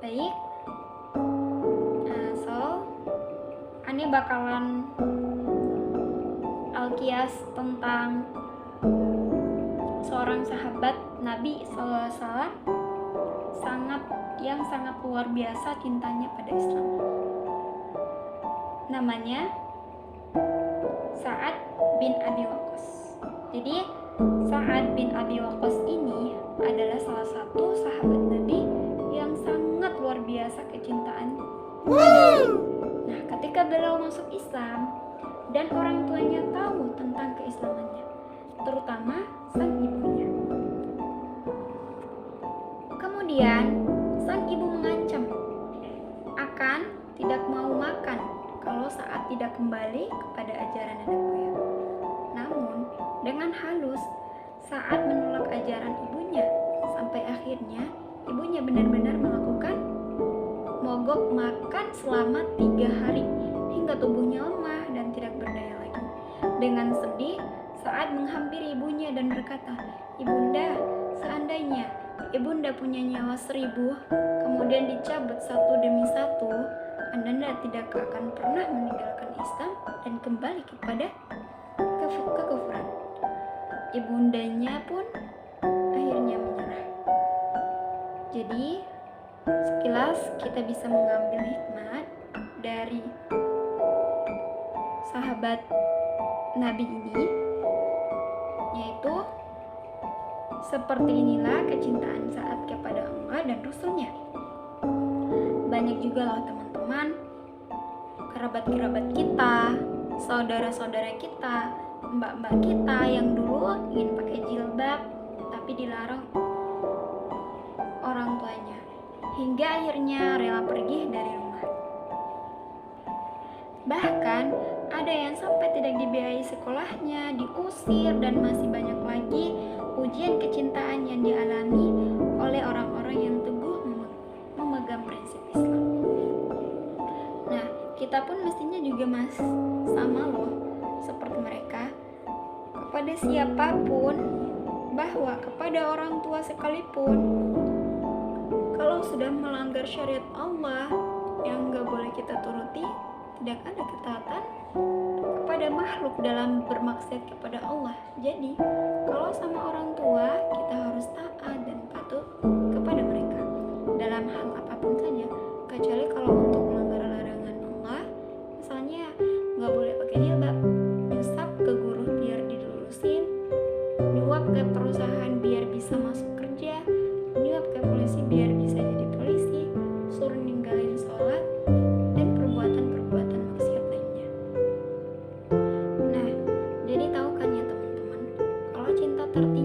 Baik, Ani bakalan alkias tentang seorang sahabat Nabi SAW yang sangat luar biasa cintanya pada Islam. Namanya Sa'ad bin Abi Waqqas. Jadi Sa'ad bin Abi Waqqas ini adalah salah satu sahabat Nabi yang sangat luar biasa kecintaan. Nah, ketika beliau masuk Islam dan orang tuanya tahu tentang keislamannya, terutama sang ibunya. Kemudian sang ibu mengancam akan tidak mau makan kalau saat tidak kembali kepada ajaran nenek moyang. Namun dengan halus saat menolak ajaran ibunya, sampai akhirnya ibunya benar-benar melakukan mogok makan selama 3 hari hingga tubuhnya lemah dan tidak berdaya lagi. Dengan sedih saat menghampiri ibunya dan berkata, "Ibunda, seandainya ibunda punya nyawa 1000, kemudian dicabut satu demi satu, Anda tidak akan pernah meninggalkan Islam dan kembali kepada kekufuran." Ibundanya pun akhirnya menyerah. Jadi sekilas kita bisa mengambil hikmat dari sahabat Nabi ini, yaitu seperti inilah kecintaan Sa'ad kepada Allah dan Rasulnya. Banyak juga loh teman-teman, kerabat-kerabat kita, saudara-saudara kita, mbak-mbak kita yang dulu ingin pakai jilbab tapi dilarang orang tuanya, hingga akhirnya rela pergi dari rumah. Bahkan ada yang sampai tidak dibiayai sekolahnya, diusir, dan masih banyak lagi ujian kecintaan yang dialami oleh orang-orang yang teguh memegang prinsip Islam. Nah, kita pun mestinya juga sama loh seperti mereka, kepada siapapun, bahwa kepada orang tua sekalipun, kalau sudah melanggar syariat Allah yang gak boleh kita turuti, tidak ada ketaatan kepada makhluk dalam bermaksud kepada Allah. Jadi kalau sama orang tua, kita harus taat dan patuh kepada mereka dalam hal apapun saja, kecuali kalau untuk melanggar larangan Allah, misalnya gak boleh pakai jilbab, nyusap ke guru biar dilurusin, nyuap ke perusahaan biar bisa masuk kerja, nyuap ke polisi biar bisa jadi polisi, suruh ninggalin sholat, dan perbuatan-perbuatan maksiat lainnya. Nah, jadi tahu kan ya teman-teman, kalau cinta tertinggi